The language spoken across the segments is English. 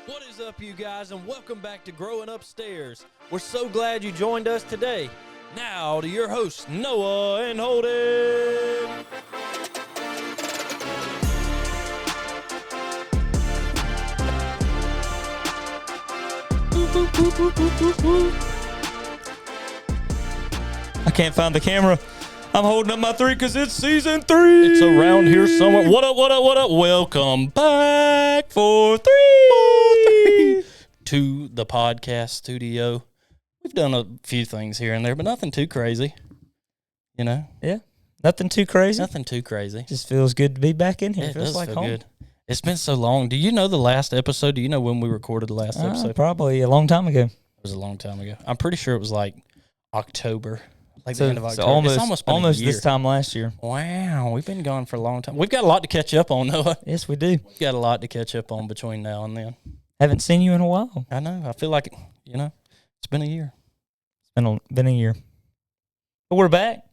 What is up, you guys, and welcome back to Growing Upstairs. We're so glad you joined us today. Now to your hosts, Noah and Holden. I can't find the camera. I'm holding up my 3 because it's season 3. It's around here somewhere. What up, what up, what up? Welcome back for 3 to the podcast studio. We've done a few things here and there, but nothing too crazy. You know? Yeah, nothing too crazy. Nothing too crazy. Just feels good to be back in here. It feels does like feel home. good. It's been so long. Do you know the last episode? Do you know when we recorded the last episode? Probably a long time ago. It was a long time ago. I'm pretty sure it was like October. Like So the end of October. almost been a year. this time last year. Wow, we've been gone for a long time. We've got a lot to catch up on, Noah. Yes, we do. We've got a lot to catch up on between now and then. Haven't seen you in a while. I know. I feel like, it's been a year. It's been a year. But we're back.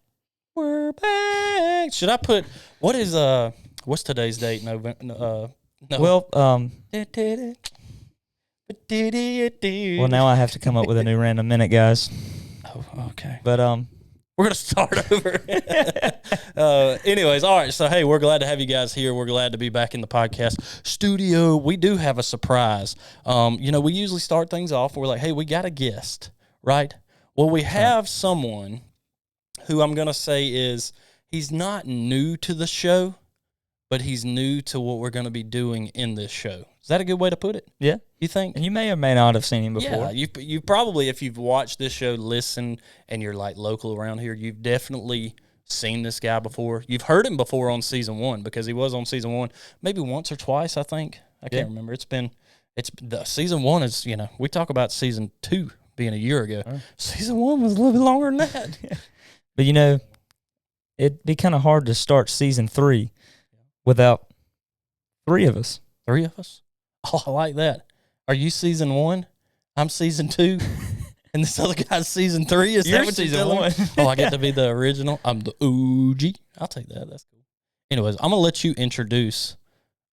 We're back. Should I put, what's today's date? November. No. Well, well, now I have to come up with a new random minute, guys. Oh, okay. But we're going to start over. Anyways, all right. So, hey, we're glad to have you guys here. We're glad to be back in the podcast studio. We do have a surprise. We usually start things off. We're like, hey, we got a guest, right? Well, we have someone who I'm going to say he's not new to the show, but he's new to what we're going to be doing in this show. Is that a good way to put it? yeah, You think? and you may or may not have seen him before. Yeah, you probably, if you've watched this show, listen, and you're like local around here, you've definitely seen this guy before. You've heard him before on season 1 because he was on season 1 maybe once or twice, I think. I can't remember. It's the season 1 is, we talk about season 2 being a year ago. Oh. Season 1 was a little bit longer than that. But it'd be kind of hard to start season 3 without 3 of us. 3 of us? Oh, I like that. Are you season 1? I'm season 2. And this other guy's season 3? Is You're that what season you're telling 1. me? Oh, I get to be the original. I'm the OG. I'll take that. That's cool. Anyways, I'm going to let you introduce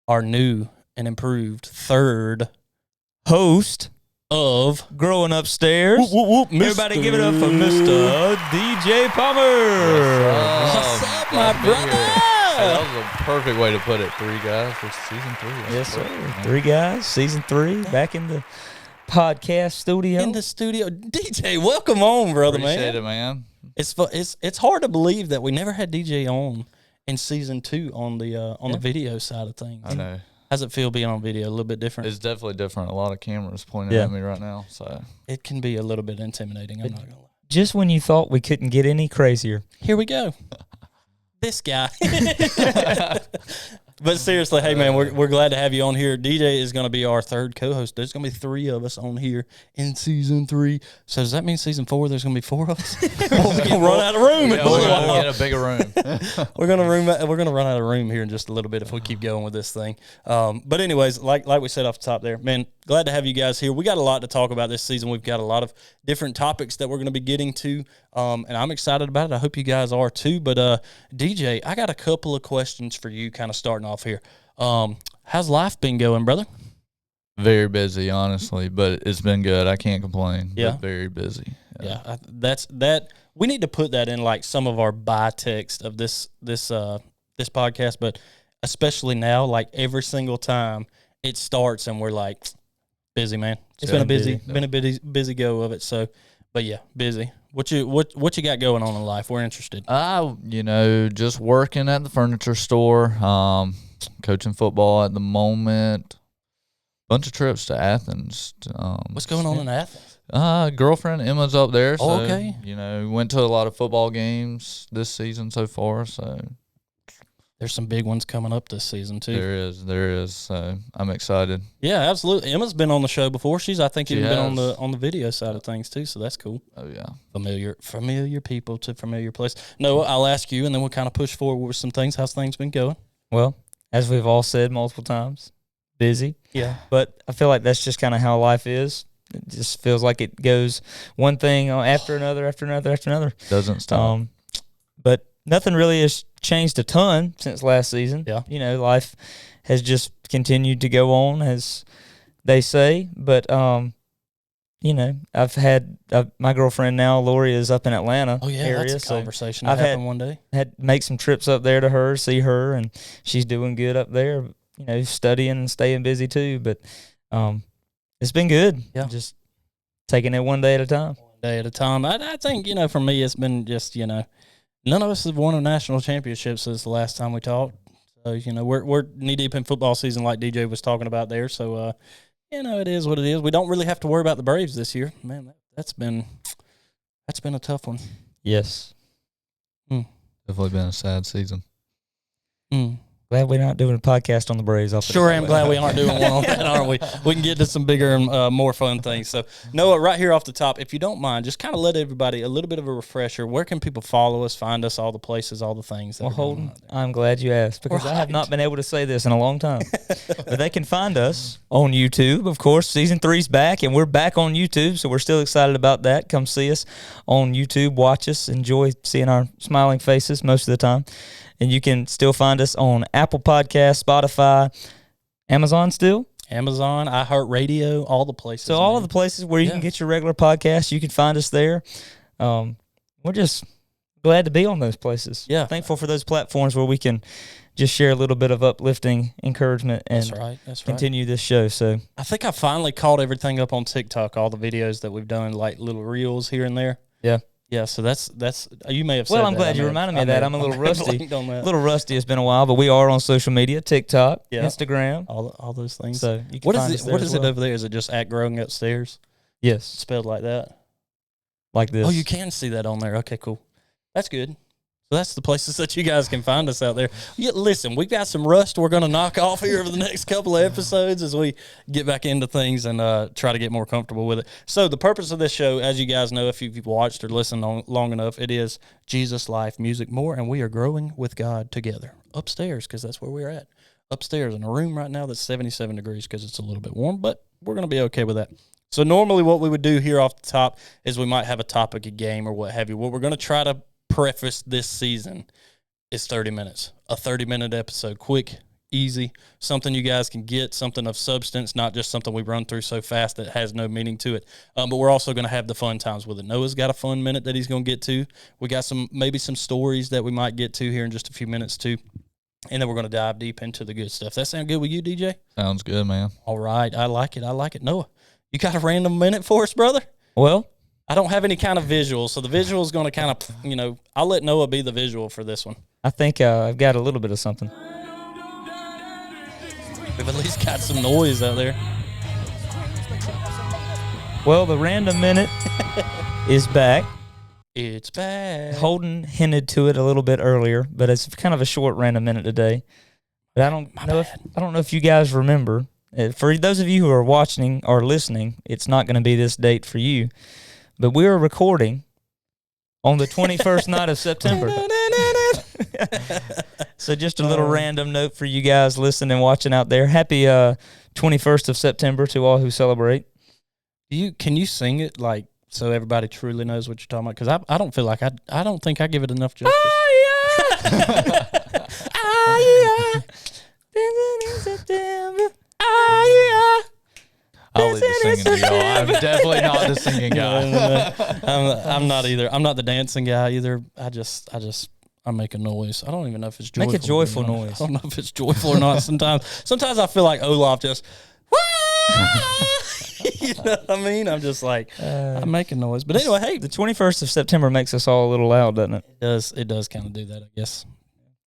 our new and improved third Host of Growing Upstairs. Everybody give it up for Mr. DJ Palmer. What's up, my brother? Hey, that was a perfect way to put it. 3 guys for season 3. That's Yes, perfect, sir. man. 3 guys, season 3, back in the podcast studio. In the studio. DJ, welcome on, brother, Appreciate man. it, man. It's hard to believe that we never had DJ on in season 2 on the video side of things. I know. How's it feel being on video? A little bit different? It's definitely different. A lot of cameras pointing at me right now. So It can be a little bit intimidating. I'm not going to lie. Just when you thought we couldn't get any crazier. Here we go. This guy. But seriously, hey, man, we're glad to have you on here. DJ is going to be our third co-host. There's going to be 3 of us on here in season 3. So does that mean season 4 there's going to be 4 of us? We're going to run out of room. yeah, we're gonna get a bigger room. We're gonna run out of room here in just a little bit if we keep going with this thing. But anyways, like we said off the top there, man, glad to have you guys here. We got a lot to talk about this season. We've got a lot of different topics that we're going to be getting to, and I'm excited about it. I hope you guys are too. But DJ, I got a couple of questions for you, kind of starting off here. How's life been going, brother? Very busy, honestly, but it's been good. I can't complain. Yeah. But very busy. Yeah, that's that. We need to put that in like some of our by text of this podcast, but especially now, like every single time it starts and we're like, busy, man. It's been a busy go of it. So, but yeah, busy. What you got going on in life? We're interested. Just working at the furniture store, coaching football at the moment. Bunch of trips to Athens. What's going on in Athens? Girlfriend Emma's up there. So, okay. Went to a lot of football games this season so far. So There's some big ones coming up this season too. there is. So I'm excited. Yeah, absolutely. Emma's been on the show before. I think She even been has. on the video side of things too. So that's cool. Oh yeah. Familiar people to familiar place. No, I'll ask you, and then we'll kind of push forward with some things. How's things been going? Well, as we've all said multiple times, busy. Yeah. But I feel like that's just kind of how life is. It just feels like it goes one thing after another, after another, after another. Doesn't stop. But nothing really has changed a ton since last season. Yeah. Life has just continued to go on as they say. But you know, I've had my girlfriend now, Lori, is up in Atlanta Oh yeah, area. that's a conversation I've that happened one day. had make some trips up there to her, see her, and she's doing good up there. You know, studying and staying busy too. But it's been good. Yeah, just taking it one day at a time. One day at a time. I think, you know, for me, it's been just, you know, none of us have won a national championship since the last time we talked. So, you know, we're knee deep in football season, like DJ was talking about there. So, you know, it is what it is. We don't really have to worry about the Braves this year. Man, that's been a tough one. Yes. Definitely been a sad season. Glad we're not doing a podcast on the Braves. Sure am glad we aren't doing one on that, aren't we? We can get to some bigger and more fun things. So, Noah, right here off the top, if you don't mind, just kind of let everybody a little bit of a refresher. Where can people follow us, find us, all the places, all the things? Well, Holden, I'm glad you asked because I have not been able to say this in a long time. But they can find us on YouTube, of course. Season 3's back, and we're back on YouTube, so we're still excited about that. Come see us on YouTube. Watch us. Enjoy seeing our smiling faces most of the time. And you can still find us on Apple Podcasts, Spotify, Amazon still. Amazon, iHeartRadio, all the places. So all of the places where you can get your regular podcast, you can find us there. We're just glad to be on those places. Yeah. Thankful for those platforms where we can just share a little bit of uplifting encouragement and continue this show. So I think I finally caught everything up on TikTok, all the videos that we've done, like little reels here and there. Yeah. Yeah, so that's you may have said well, I'm that. glad you reminded me of that. I'm a little rusty. On that. A little rusty. It's been a while, but we are on social media, TikTok, Yeah. Instagram. All those things. So you can what find is us it? there What as is it well. over there? Is it just at Growing Upstairs? Yes. Spelled like that? Like this. Oh, you can see that on there. Okay, cool. That's good. So that's the places that you guys can find us out there. Yeah, listen, we've got some rust we're going to knock off here over the next couple of episodes as we get back into things and try to get more comfortable with it. So the purpose of this show, as you guys know, if you've watched or listened long enough, it is Jesus, life, music, more, and we are growing with God together. Upstairs, because that's where we're at. Upstairs in a room right now that's 77 degrees because it's a little bit warm, but we're going to be okay with that. So normally what we would do here off the top is we might have a topic, a game, or what have you. What we're going to try to preface this season is 30 minutes, a 30-minute episode, quick, easy, something you guys can get, something of substance, not just something we run through so fast that has no meaning to it. But we're also going to have the fun times with it. Noah's got a fun minute that he's going to get to. We got maybe some stories that we might get to here in just a few minutes too. And then we're going to dive deep into the good stuff. That sound good with you, DJ? Sounds good, man. All right. I like it. Noah, you got a random minute for us, brother? Well, I don't have any kind of visual, so the visual is going to kind of, I'll let Noah be the visual for this one. I think I've got a little bit of something. We've at least got some noise out there. Well, the random minute is back. It's back. Holden hinted to it a little bit earlier, but it's kind of a short random minute today. But I don't know if you guys remember. For those of you who are watching or listening, it's not going to be this date for you. But we are recording on the 21st night of September. So just a little random note for you guys listening and watching out there. Happy 21st of September to all who celebrate. Can you sing it like so everybody truly knows what you're talking about? Because I don't feel like I don't think I give it enough justice. Oh yeah, oh yeah, September. Oh yeah. I'll leave the singing to y'all. I'm definitely not the singing guy. No. I'm not either. I'm not the dancing guy either. I make a noise. I don't even know if it's joyful. Make a joyful noise. I don't know if it's joyful or not. Sometimes I feel like Olaf just. You know what I mean? I'm just like I'm making noise. But anyway, hey, the 21st of September makes us all a little loud, doesn't it? It does kind of do that, I guess.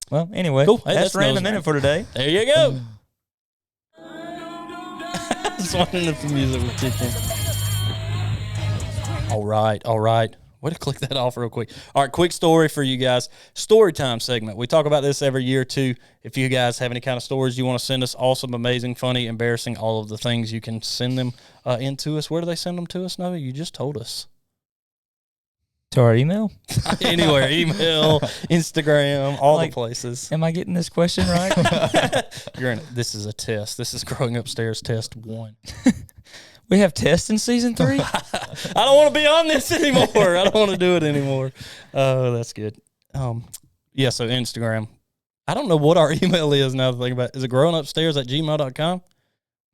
Well, anyway, cool. Hey, that's random minute for today. There you go. Just wondering if the music would kick in. All right. Way to click that off real quick. All right, quick story for you guys. Story time segment. We talk about this every year, too. If you guys have any kind of stories you want to send us, awesome, amazing, funny, embarrassing, all of the things, you can send them into us. Where do they send them to us, Noah? You just told us. To our email? Anywhere. Email, Instagram, all the places. Am I getting this question right? You're in it. This is a test. This is Growing Upstairs Test 1. We have tests in season 3? I don't want to be on this anymore. I don't want to do it anymore. Oh, that's good. Yeah, so Instagram. I don't know what our email is now to think about. Is it growingupstairs@gmail.com?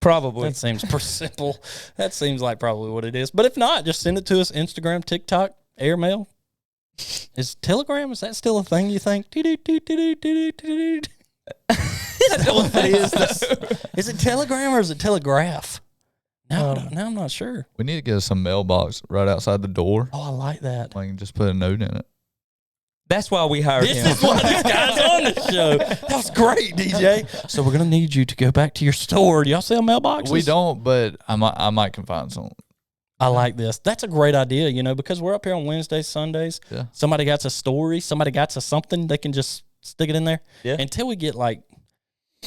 Probably. That seems pretty simple. That seems like probably what it is. But if not, just send it to us. Instagram, TikTok, airmail. Is Telegram, is that still a thing, you think? Is that what it is? Is it Telegram or is it Telegraph? Now I'm not sure. We need to get some mailbox right outside the door. Oh, I like that. I can just put a note in it. That's why we hired him. This is why this guy's on the show. That was great, DJ. So we're going to need you to go back to your store. Do y'all sell mailboxes? We don't, but I might can find some. I like this. That's a great idea, you know, because we're up here on Wednesdays, Sundays. Yeah. Somebody got a story. Somebody got a something. They can just stick it in there. Yeah. Until we get like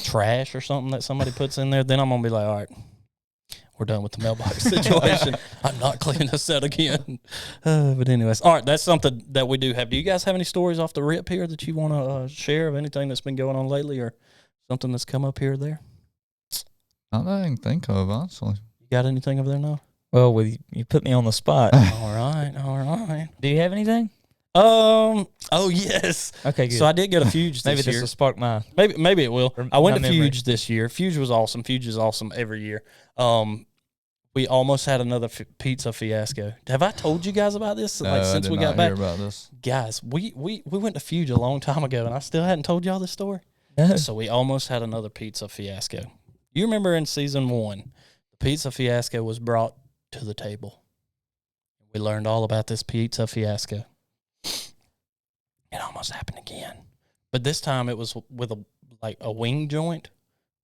trash or something that somebody puts in there, then I'm going to be like, all right, we're done with the mailbox situation. I'm not cleaning this out again. But anyways, all right, that's something that we do have. Do you guys have any stories off the rip here that you want to share of anything that's been going on lately or something that's come up here or there? Not that I can think of, honestly. You got anything over there now? Well, you put me on the spot. All right. Do you have anything? Oh yes. Okay, good. So I did go to Fuge this Maybe year. this will spark my... Maybe it will. I went to memory. Fuge this year. Fuge was awesome. Fuge is awesome every year. We almost had another pizza fiasco. Have I told you guys about this? No, Since I did we not got back, hear about this. guys, we went to Fuge a long time ago, and I still hadn't told y'all this story. No. So we almost had another pizza fiasco. You remember in season 1, the pizza fiasco was brought to the table. We learned all about this pizza fiasco. It almost happened again, but this time it was with a wing joint.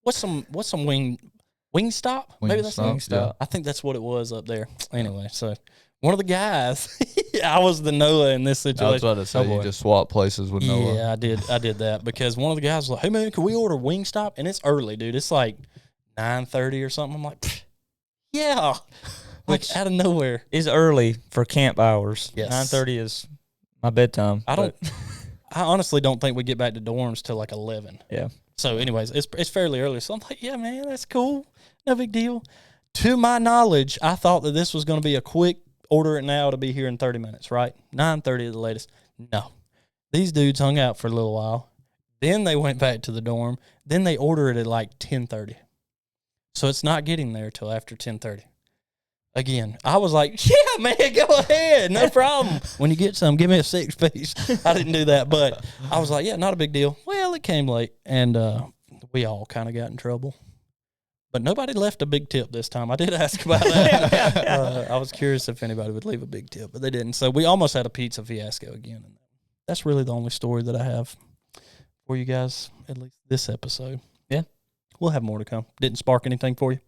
What's some Wingstop? Maybe that's Wingstop, yeah. I think that's what it was up there. Anyway, so one of the guys, I was the Noah in this situation. I was about to say, you just swap places with Noah. Yeah, I did that because one of the guys was like, "Hey man, can we order Wingstop?" And it's early, dude. It's like 9:30 or something. I'm like, yeah, like out of nowhere. Is early for camp hours. Yes. 9:30 is my bedtime. I honestly don't think we get back to dorms till like 11. Yeah. So, anyways, it's fairly early. So I'm like, yeah, man, that's cool. No big deal. To my knowledge, I thought that this was going to be a quick order it now to be here in 30 minutes, right? 9:30 at the latest. No. These dudes hung out for a little while. Then they went back to the dorm. Then they ordered it at like 10:30. So it's not getting there till after 10:30. Again, I was like, yeah, man, go ahead. No problem. When you get some, give me a 6-piece. I didn't do that, but I was like, yeah, not a big deal. Well, it came late, and we all kind of got in trouble. But nobody left a big tip this time. I did ask about that. I was curious if anybody would leave a big tip, but they didn't. So we almost had a pizza fiasco again. That's really the only story that I have for you guys, at least this episode. Yeah. We'll have more to come. Didn't spark anything for you?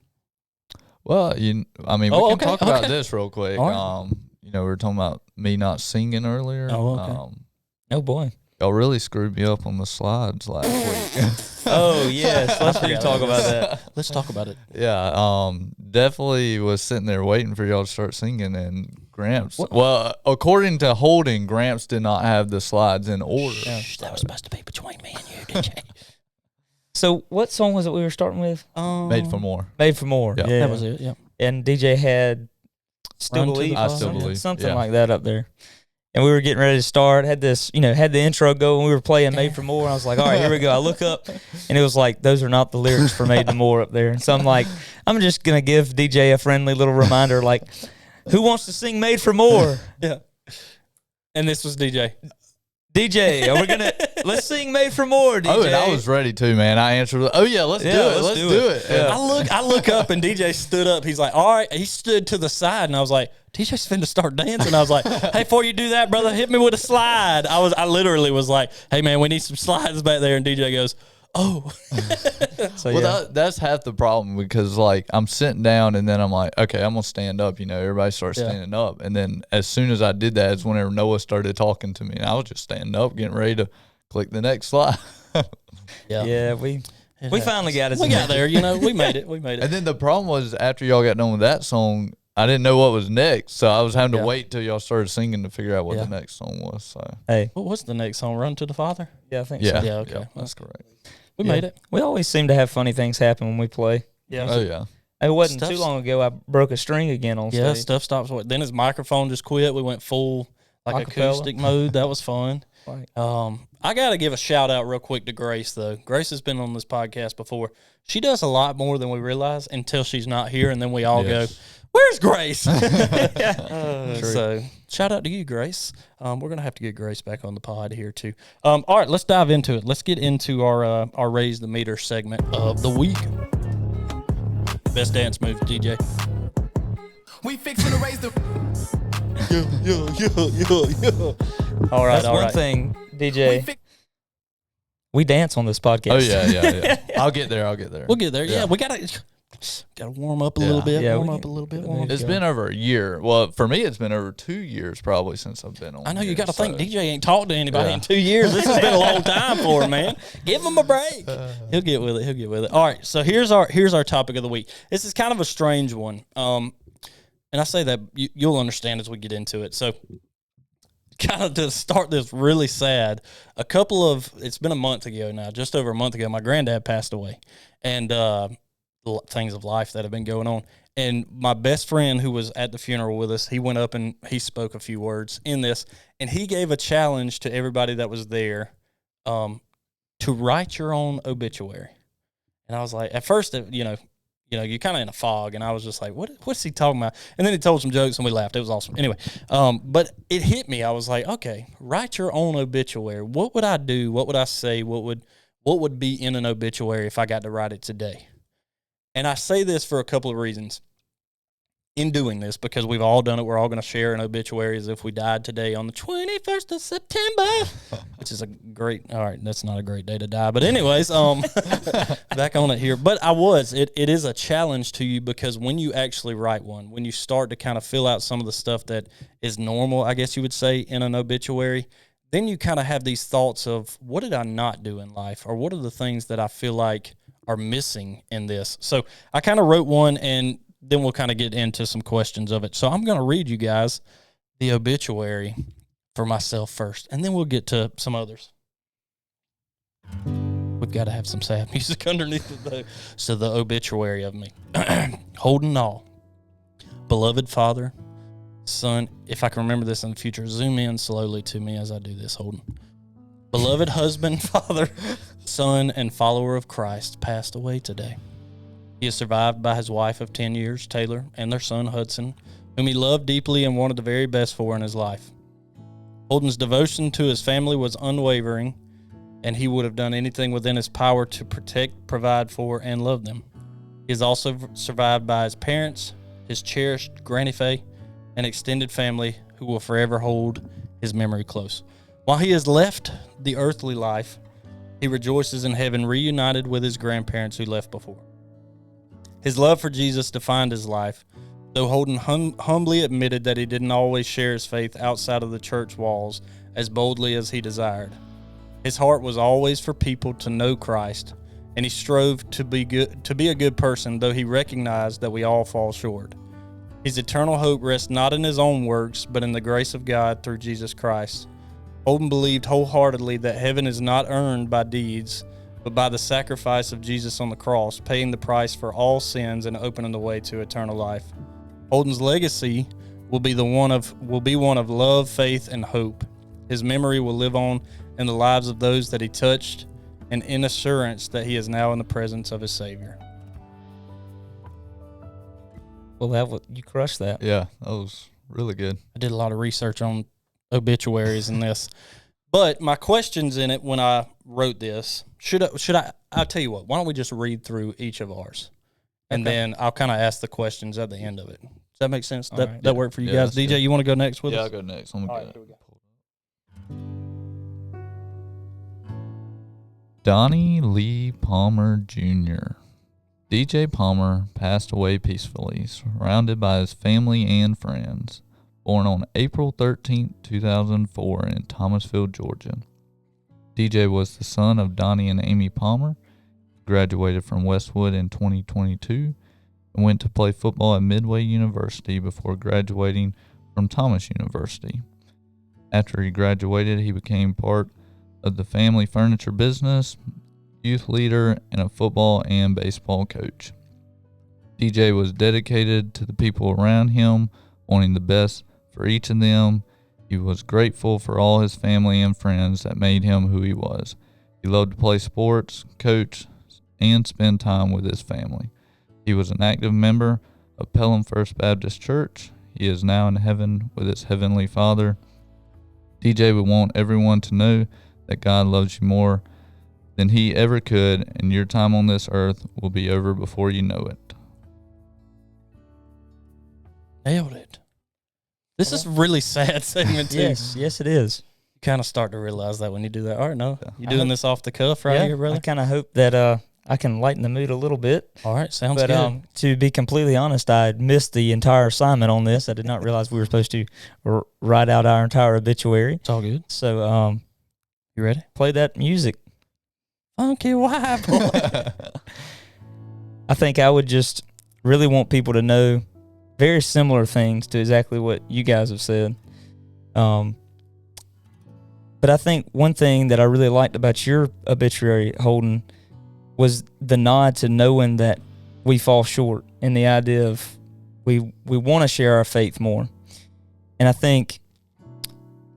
Well, we can talk about this real quick. All right. We were talking about me not singing earlier. Oh, okay. Oh, boy. Y'all really screwed me up on the slides last week. Oh, yes. Let's talk about that. Let's talk about it. Yeah, definitely was sitting there waiting for y'all to start singing, and Gramps. Well, according to Holden, Gramps did not have the slides in order. Shh, that was supposed to be between me and you, DJ. So what song was it we were starting with? Made for More. Made for More. Yeah. That was it, yeah. And DJ had Still Run to the Believe. I Still Believe. Something Yeah. like that up there. And we were getting ready to start. Had this, had the intro go, and we were playing Made for More. And I was like, all right, here we go. I look up, and it was like, those are not the lyrics for Made for More up there. And so I'm like, I'm just going to give DJ a friendly little reminder, like, who wants to sing Made for More? Yeah. And this was DJ. DJ, let's sing Made for More, DJ. Oh, and I was ready too, man. I answered, oh yeah, let's do it. Let's do it. Yeah. I look up and DJ stood up. He's like, all right. He stood to the side, and I was like, DJ's finna start dancing. I was like, hey, before you do that, brother, hit me with a slide. I literally was like, hey man, we need some slides back there. And DJ goes, oh. So, Well, that's half the problem, because like I'm sitting down and then I'm like, okay, I'm gonna stand up. Everybody starts standing up, and then as soon as I did that, is whenever Noah started talking to me, and I was just standing up, getting ready to click the next slide. Yeah, we finally got it. We got there, we made it. And then the problem was, after y'all got done with that song, I didn't know what was next, so I was having to wait till y'all started singing to figure out what the next song was. So Hey, What was the next song? Run to the Father? yeah, I think yeah, so. Yeah, okay. yeah, that's correct. We made it. We always seem to have funny things happen when we play. Yeah. Oh yeah. It wasn't Stuff's- too long ago I broke a string again on Yeah, stage. stuff stops. Then his microphone just quit. We went full like Acapella. acoustic mode. That was fun. Right. I got to give a shout out real quick to Grace, though. Grace has been on this podcast before. She does a lot more than we realize until she's not here, and then we all go, "Where's Grace?" So shout out to you, Grace. We're going to have to get Grace back on the pod here, too. All right, let's dive into it. Let's get into our Raise the Meter segment of the week. Best dance move, DJ. We fixing to raise the... Yeah. All right, That's one thing, DJ. We dance on this podcast. Oh, yeah. I'll get there. We'll get there. Yeah, we got to warm up a little bit. Yeah, warm up a little bit. It's been over a year. Well, for me, it's been over 2 years probably since I've been on. I know here, you got to think DJ ain't talked to anybody Yeah. in 2 years. This has been a long time for him, man. Give him a break. He'll get with it. All right, so here's our topic of the week. This is kind of a strange one. And I say that you'll understand as we get into it. So kind of to start this really sad, it's been a month ago now, just over a month ago, my granddad passed away. And things of life that have been going on. And my best friend who was at the funeral with us, he went up and he spoke a few words in this. And he gave a challenge to everybody that was there to write your own obituary. And I was like, at first, you're kind of in a fog, and I was just like, what's he talking about? And then he told some jokes, and we laughed. It was awesome. Anyway, but it hit me. I was like, okay, write your own obituary. What would I do? What would I say? What would be in an obituary if I got to write it today? And I say this for a couple of reasons. In doing this, because we've all done it, we're all going to share an obituary as if we died today on the 21st of September, which is all right, that's not a great day to die. But anyways, back on it here. But it is a challenge to you, because when you actually write one, when you start to kind of fill out some of the stuff that is normal, I guess you would say, in an obituary, then you kind of have these thoughts of, what did I not do in life? Or what are the things that I feel like are missing in this? So I kind of wrote one, and then we'll kind of get into some questions of it. So I'm going to read you guys the obituary for myself first, and then we'll get to some others. We've got to have some sad music underneath it, though. So the obituary of me. Holden Nall, beloved father, son, if I can remember this in the future, zoom in slowly to me as I do this, Holden. Beloved husband, father, son, and follower of Christ, passed away today. He is survived by his wife of 10 years, Taylor, and their son, Hudson, whom he loved deeply and wanted the very best for in his life. Holden's devotion to his family was unwavering, and he would have done anything within his power to protect, provide for, and love them. He is also survived by his parents, his cherished Granny Faye, and extended family who will forever hold his memory close. While he has left the earthly life, he rejoices in heaven, reunited with his grandparents who left before. His love for Jesus defined his life, though Holden humbly admitted that he didn't always share his faith outside of the church walls as boldly as he desired. His heart was always for people to know Christ, and he strove to be a good person, though he recognized that we all fall short. His eternal hope rests not in his own works, but in the grace of God through Jesus Christ. Holden believed wholeheartedly that heaven is not earned by deeds, but by the sacrifice of Jesus on the cross, paying the price for all sins and opening the way to eternal life. Holden's legacy will be one of love, faith, and hope. His memory will live on in the lives of those that he touched, and in assurance that he is now in the presence of his Savior. Well, you crushed that. Yeah, that was really good. I did a lot of research on obituaries and this. But my questions in it when I wrote this, I'll tell you what, why don't we just read through each of ours? And then I'll kind of ask the questions at the end of it. Does that make sense? That work for you guys? DJ, you want to go next with us? Yeah, I'll go next. All right, here we go. Donnie Lee Palmer Jr. DJ Palmer passed away peacefully, surrounded by his family and friends. Born on April 13, 2004 in Thomasville, Georgia. DJ was the son of Donnie and Amy Palmer, graduated from Westwood in 2022, and went to play football at Midway University before graduating from Thomas University. After he graduated, he became part of the family furniture business, youth leader, and a football and baseball coach. DJ was dedicated to the people around him, wanting the best for each of them. He was grateful for all his family and friends that made him who he was. He loved to play sports, coach, and spend time with his family. He was an active member of Pelham First Baptist Church. He is now in heaven with his heavenly Father. DJ would want everyone to know that God loves you more than he ever could, and your time on this earth will be over before you know it. Nailed it. This is a really sad segment, too. Yes, it is. You kind of start to realize that when you do that. All right, no, you doing this off the cuff right here, brother? I kind of hope that I can lighten the mood a little bit. All right, sounds but, good. To be completely honest, I missed the entire assignment on this. I did not realize we were supposed to write out our entire obituary. It's all good. So, you ready? Play that music. Funky white boy. I think I would just really want people to know very similar things to exactly what you guys have said. But I think one thing that I really liked about your obituary, Holden, was the nod to knowing that we fall short, and the idea of we want to share our faith more. And I think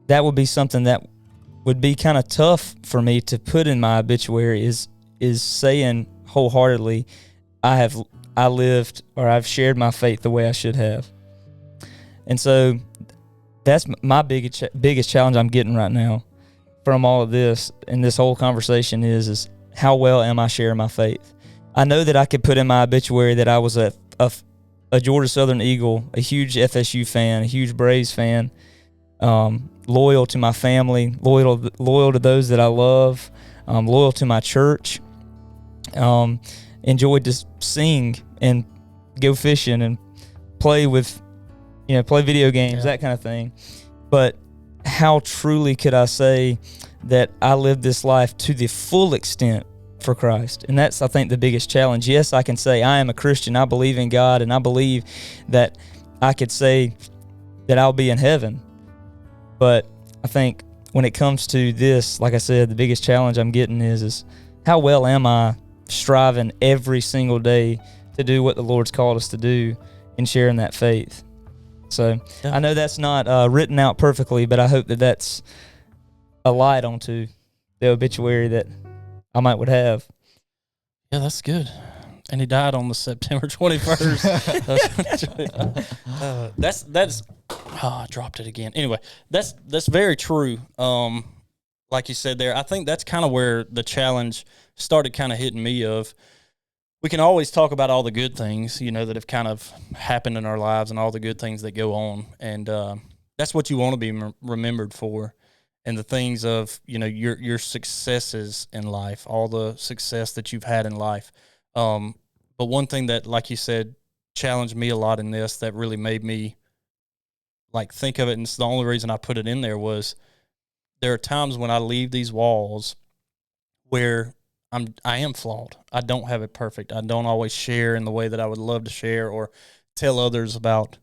that would be something that would be kind of tough for me to put in my obituary is saying wholeheartedly, I lived or I've shared my faith the way I should have. And so that's my biggest challenge I'm getting right now from all of this and this whole conversation is how well am I sharing my faith? I know that I could put in my obituary that I was a Georgia Southern Eagle, a huge FSU fan, a huge Braves fan, loyal to my family, loyal to those that I love, loyal to my church, enjoyed to sing and go fishing and play video games, that kind of thing. But how truly could I say that I lived this life to the full extent for Christ? And that's, I think, the biggest challenge. Yes, I can say I am a Christian. I believe in God, and I believe that I could say that I'll be in heaven. But I think when it comes to this, like I said, the biggest challenge I'm getting is how well am I striving every single day to do what the Lord's called us to do in sharing that faith. So I know that's not written out perfectly, but I hope that that's a light onto the obituary that I would have. Yeah, that's good. And he died on the September 21st. That's I dropped it again. Anyway, that's very true. Like you said there, I think that's kind of where the challenge started kind of hitting me of, we can always talk about all the good things, that have kind of happened in our lives and all the good things that go on. And that's what you want to be remembered for. And the things of, your successes in life, all the success that you've had in life. But one thing that, like you said, challenged me a lot in this that really made me think of it, and it's the only reason I put it in there, was there are times when I leave these walls where I am flawed. I don't have it perfect. I don't always share in the way that I would love to share or tell others about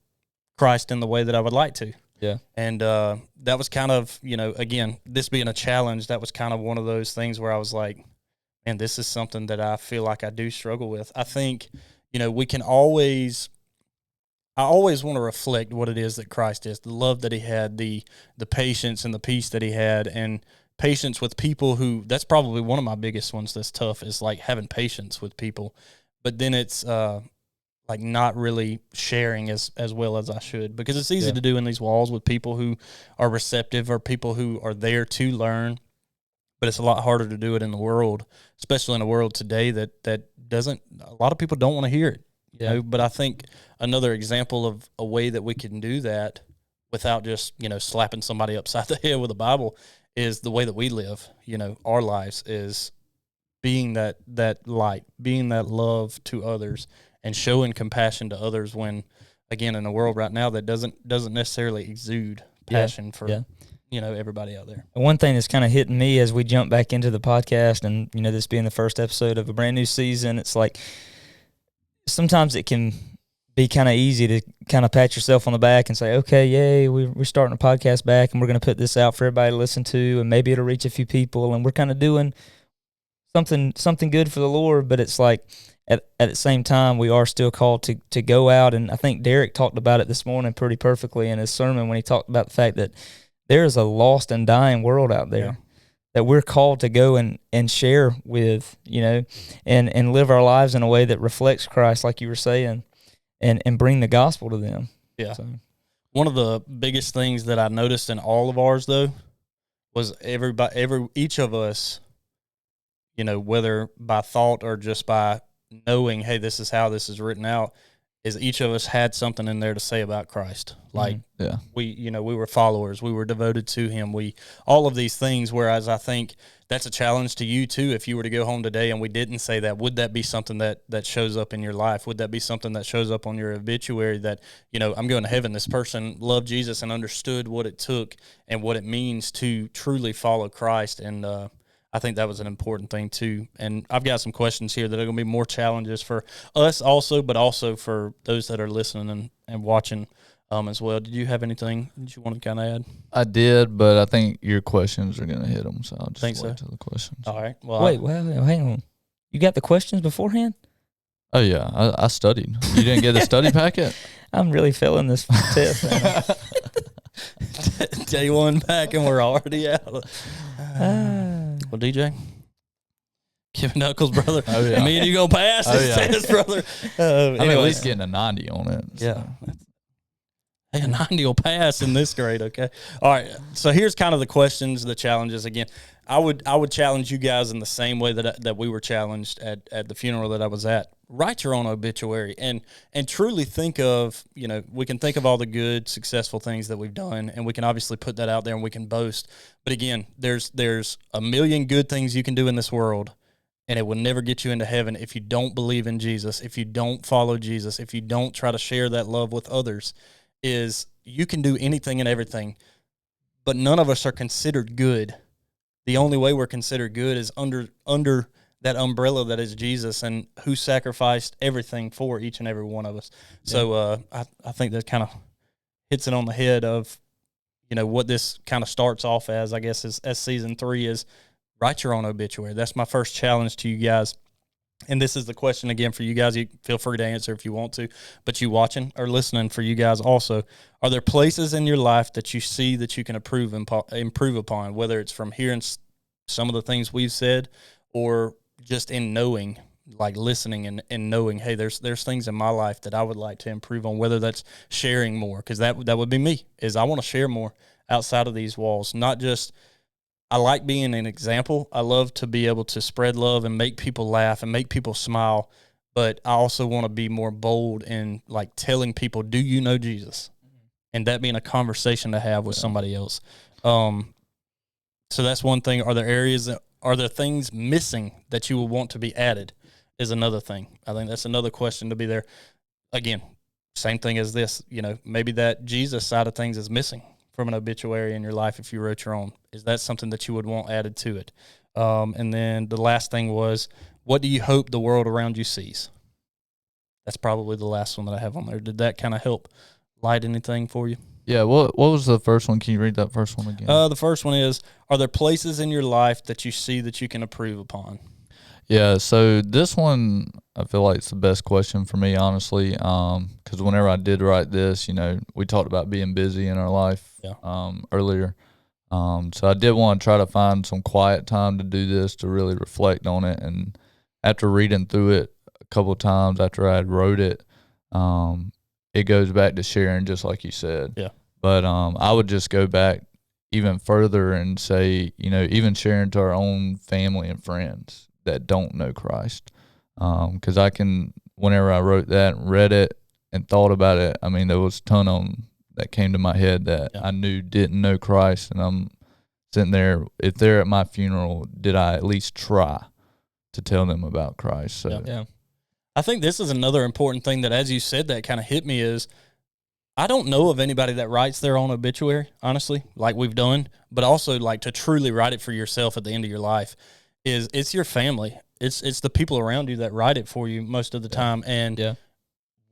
Christ in the way that I would like to. Yeah. And that was kind of, again, this being a challenge, that was kind of one of those things where I was like, man, this is something that I feel like I do struggle with. I think, we can always, I always want to reflect what it is that Christ is, the love that he had, the patience and the peace that he had, and patience with people who, that's probably one of my biggest ones that's tough, is having patience with people. But then it's not really sharing as well as I should, because it's easy to do in these walls with people who are receptive or people who are there to learn. But it's a lot harder to do it in the world, especially in a world today that doesn't, a lot of people don't want to hear it. But I think another example of a way that we can do that without just, slapping somebody upside the head with a Bible is the way that we live. Our lives is being that light, being that love to others, and showing compassion to others when, again, in a world right now that doesn't necessarily exude passion for everybody out there. And one thing that's kind of hitting me as we jump back into the podcast, and this being the first episode of a brand new season, it's like sometimes it can be kind of easy to kind of pat yourself on the back and say, okay, yay, we're starting a podcast back, and we're going to put this out for everybody to listen to, and maybe it'll reach a few people, and we're kind of doing something good for the Lord. But it's like at the same time, we are still called to go out. And I think Derek talked about it this morning pretty perfectly in his sermon when he talked about the fact that there is a lost and dying world out there that we're called to go and share with, and live our lives in a way that reflects Christ, like you were saying, and bring the gospel to them. Yeah. So. One of the biggest things that I noticed in all of ours, though, was each of us, whether by thought or just by knowing, hey, this is how this is written out, is each of us had something in there to say about Christ. Like, we were followers, we were devoted to him, all of these things, whereas I think that's a challenge to you too. If you were to go home today and we didn't say that, would that be something that shows up in your life? Would that be something that shows up on your obituary that, I'm going to heaven, this person loved Jesus and understood what it took and what it means to truly follow Christ? And I think that was an important thing too. And I've got some questions here that are going to be more challenges for us also, but also for those that are listening and watching as well. Did you have anything that you want to kind of add? I did, but I think your questions are going to hit them, so I'll just wait till the questions. All right. Well, wait, hang on. You got the questions beforehand? Oh, yeah. I studied. You didn't get the study packet? I'm really feeling this test. Day one back and we're already out. Well, DJ, Kevin Knuckles, brother. Oh, yeah. Me and you going to pass this test, brother. I'm at least getting a 90 on it. So. Yeah. Hey, a 90 will pass in this grade, okay? All right, so here's kind of the questions, the challenges. Again, I would challenge you guys in the same way that we were challenged at the funeral that I was at. Write your own obituary and truly think of, we can think of all the good, successful things that we've done, and we can obviously put that out there and we can boast. But again, there's a million good things you can do in this world, and it will never get you into heaven if you don't believe in Jesus, if you don't follow Jesus, if you don't try to share that love with others. Is you can do anything and everything, but none of us are considered good. The only way we're considered good is under that umbrella that is Jesus, and who sacrificed everything for each and every one of us. Yeah. So I think that kind of hits it on the head of, what this kind of starts off as, I guess, as season 3 is write your own obituary. That's my first challenge to you guys. And this is the question again for you guys. You feel free to answer if you want to, but you watching or listening, for you guys also, are there places in your life that you see that you can improve upon, whether it's from hearing some of the things we've said or just in knowing, like listening and knowing, hey, there's things in my life that I would like to improve on, whether that's sharing more, because that would be me, is I want to share more outside of these walls, not just – I like being an example. I love to be able to spread love and make people laugh and make people smile, but I also want to be more bold in like telling people, do you know Jesus? And that being a conversation to have with somebody else. So that's one thing. Are there things missing that you would want to be added is another thing. I think that's another question to be there. Again, same thing as this, maybe that Jesus side of things is missing from an obituary in your life if you wrote your own. Is that something that you would want added to it? And then the last thing was, what do you hope the world around you sees? That's probably the last one that I have on there. Did that kind of help light anything for you? Yeah, what was the first one? Can you read that first one again? The first one is, are there places in your life that you see that you can improve upon? Yeah, so this one, I feel like it's the best question for me, honestly, because whenever I did write this, we talked about being busy in our life earlier. So I did want to try to find some quiet time to do this, to really reflect on it. And after reading through it a couple of times after I had wrote it, it goes back to sharing, just like you said. Yeah. But I would just go back even further and say, even sharing to our own family and friends that don't know Christ. Because whenever I wrote that and read it and thought about it, I mean, there was a ton of them that came to my head that I knew didn't know Christ. And I'm sitting there, if they're at my funeral, did I at least try to tell them about Christ? So yeah. I think this is another important thing that, as you said, that kind of hit me is, I don't know of anybody that writes their own obituary, honestly, like we've done, but also like to truly write it for yourself at the end of your life. It's your family. It's the people around you that write it for you most of the time. And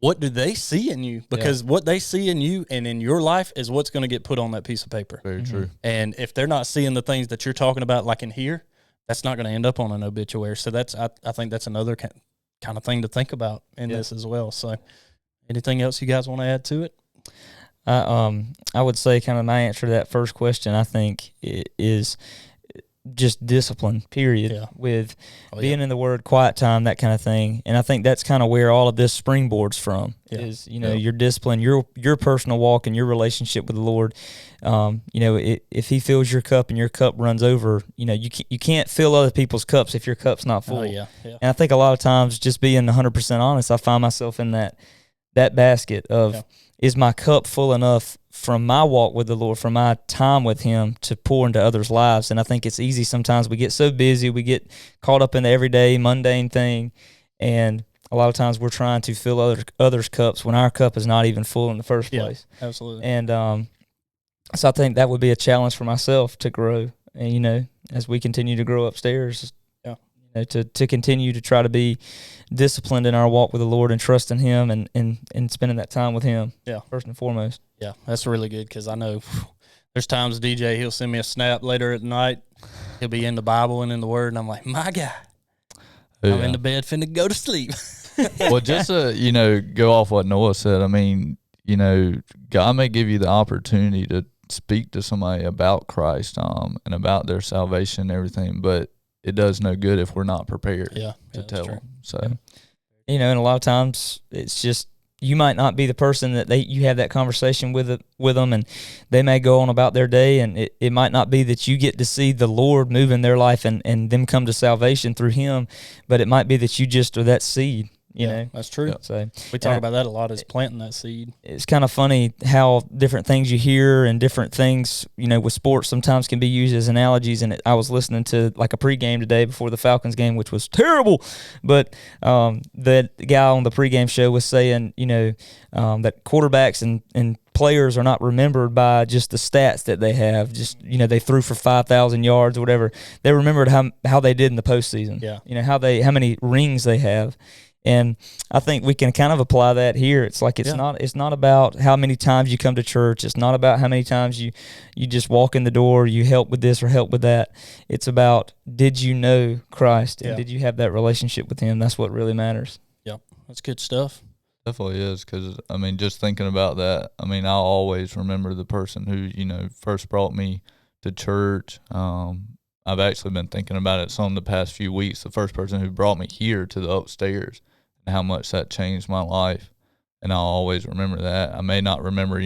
what do they see in you? Because what they see in you and in your life is what's going to get put on that piece of paper. Very true. And if they're not seeing the things that you're talking about, like in here, that's not going to end up on an obituary. So I think that's another kind of thing to think about in this as well. So anything else you guys want to add to it? I would say kind of my answer to that first question, I think, is just discipline, period, with being in the Word, quiet time, that kind of thing. And I think that's kind of where all of this springboards from is, your discipline, your personal walk and your relationship with the Lord. If He fills your cup and your cup runs over, you can't fill other people's cups if your cup's not full. And I think a lot of times, just being 100% honest, I find myself in that basket of, is my cup full enough from my walk with the Lord, from my time with Him, to pour into others' lives? And I think it's easy sometimes. We get so busy, we get caught up in the everyday mundane thing, and a lot of times we're trying to fill others' cups when our cup is not even full in the first place. Absolutely. And so I think that would be a challenge for myself to grow, and as we continue to grow upstairs, to continue to try to be disciplined in our walk with the Lord and trusting Him and spending that time with Him. First and foremost. Yeah, that's really good, because I know there's times DJ, he'll send me a snap later at night. He'll be in the Bible and in the Word, and I'm like, my God, I'm in the bed finna go to sleep. Well, just to, go off what Noah said, I mean, God may give you the opportunity to speak to somebody about Christ and about their salvation and everything, but it does no good if we're not prepared to tell them. So, and a lot of times it's just, you might not be the person that you have that conversation with them, and they may go on about their day, and it might not be that you get to see the Lord move in their life and them come to salvation through Him, but it might be that you just are that seed. You know, that's true. Yeah. So we talk about that a lot, is planting that seed. It's kind of funny how different things you hear and different things, with sports sometimes can be used as analogies. And I was listening to like a pregame today before the Falcons game, which was terrible. But the guy on the pregame show was saying, that quarterbacks and players are not remembered by just the stats that they have. Just, they threw for 5,000 yards or whatever. They remembered how they did in the postseason. Yeah. How many rings they have. And I think we can kind of apply that here. It's like it's not about how many times you come to church. It's not about how many times you just walk in the door, you help with this or help with that. It's about, did you know Christ and did you have that relationship with Him? That's what really matters. Yep, that's good stuff. Definitely is, because, just thinking about that, I'll always remember the person who, first brought me to church. I've actually been thinking about it some the past few weeks, the first person who brought me here to the upstairs, and how much that changed my life. And I'll always remember that. I may not remember,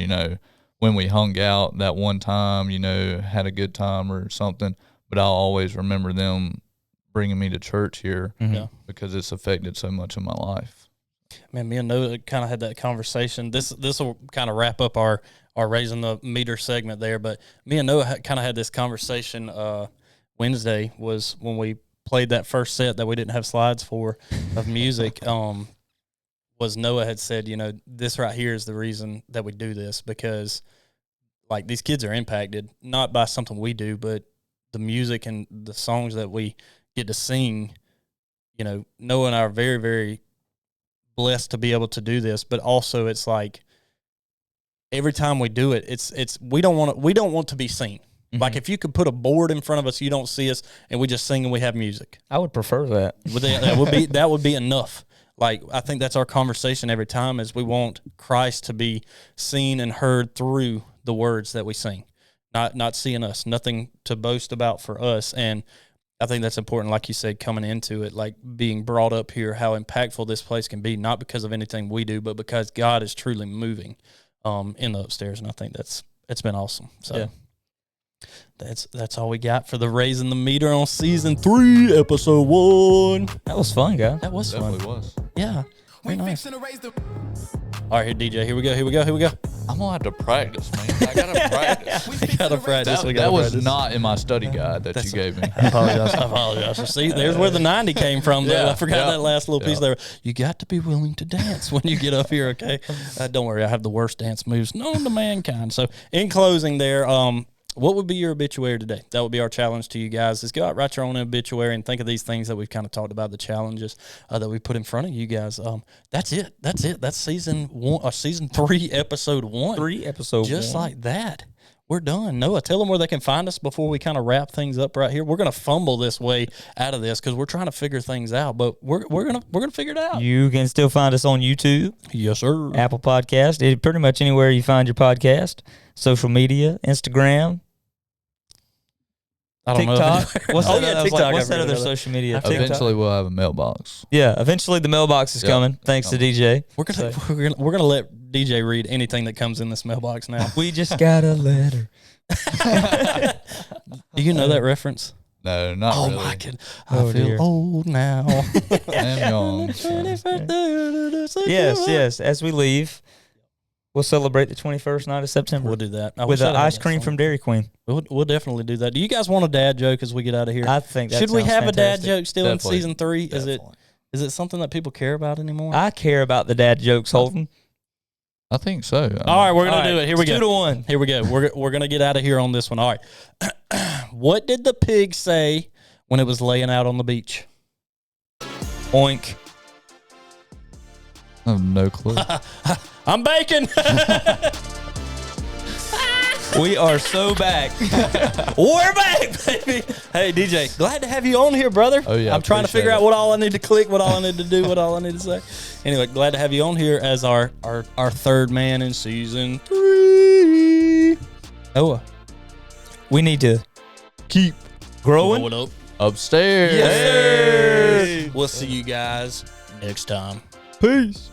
when we hung out that one time, had a good time or something, but I'll always remember them bringing me to church here because it's affected so much of my life. Man, me and Noah kind of had that conversation. This will kind of wrap up our raising the meter segment there, but me and Noah kind of had this conversation Wednesday was when we played that first set that we didn't have slides for of music. Was Noah had said, this right here is the reason that we do this, because like these kids are impacted not by something we do, but the music and the songs that we get to sing. Noah and I are very, very blessed to be able to do this, but also it's like every time we do it, it's we don't want to be seen. Like if you could put a board in front of us, you don't see us, and we just sing and we have music. I would prefer that. That would be enough. Like I think that's our conversation every time, is we want Christ to be seen and heard through the words that we sing, not seeing us, nothing to boast about for us. And I think that's important, like you said, coming into it, like being brought up here, how impactful this place can be, not because of anything we do, but because God is truly moving in the upstairs. And I think it's been awesome. So. Yeah. That's all we got for the Raising the Meter on season 3, episode 1. That was fun, guy. That was Definitely fun. was. Yeah. We Nice. fixing to raise the. All right, here, DJ. Here we go. I'm gonna have to practice, man. I gotta practice. We gotta practice. That was not in my study guide that you gave me. I apologize. See, there's where the 90 came from, though. Yeah, I forgot that last little piece yeah. there. You got to be willing to dance when you get up here, okay? Don't worry, I have the worst dance moves known to mankind. So, in closing there, what would be your obituary today? That would be our challenge to you guys, is go out, write your own obituary, and think of these things that we've kind of talked about, the challenges that we put in front of you guys. That's it. That's season 1, season 3, episode 1. 3, episode Just 1. like that. we're done. Noah, tell them where they can find us before we kind of wrap things up right here. We're gonna fumble this way out of this because we're trying to figure things out, but we're gonna figure it out. You can still find us on YouTube, Yes, sir. Apple Podcast, pretty much anywhere you find your podcast, social media, Instagram, I don't TikTok. know. What's Oh, that, yeah, I was TikTok. what's that I other forgot social media? TikTok. Eventually, we'll have a mailbox. Yeah, eventually the mailbox is Yep. coming. Thanks to DJ. We're gonna let DJ read anything that comes in this mailbox now. We just got a letter. Do you know that reference? No, not Oh really. my god, Oh, I feel dear. old now. I'm young. So. Yes. As we leave, we'll celebrate the 21st night of September We'll do that. I with wish I'd an had ice that cream song. from Dairy Queen. We'll definitely do that. Do you guys want a dad joke as we get out of here? I think that Should we sounds have a dad fantastic. joke still Definitely. in season 3? Definitely. Is it something that people care about anymore? I care about the dad jokes, Holden. I think so. I mean, All right, we're gonna All do right, it. Here we it's go. 2-1. Here we go. We're gonna get out of here on this one. All right. What did the pig say when it was laying out on the beach? Oink. I have no clue. I'm baking. We are so back. We're back, baby. Hey, DJ, glad to have you on here, brother. Oh, yeah, I'm trying to appreciate figure out it. what all I need to click, what all I need to do, what all I need to say. Anyway, glad to have you on here as our third man in season 3. Noah, We need to keep growing. roll it up. Upstairs. Yes. We'll see you guys next time. Peace.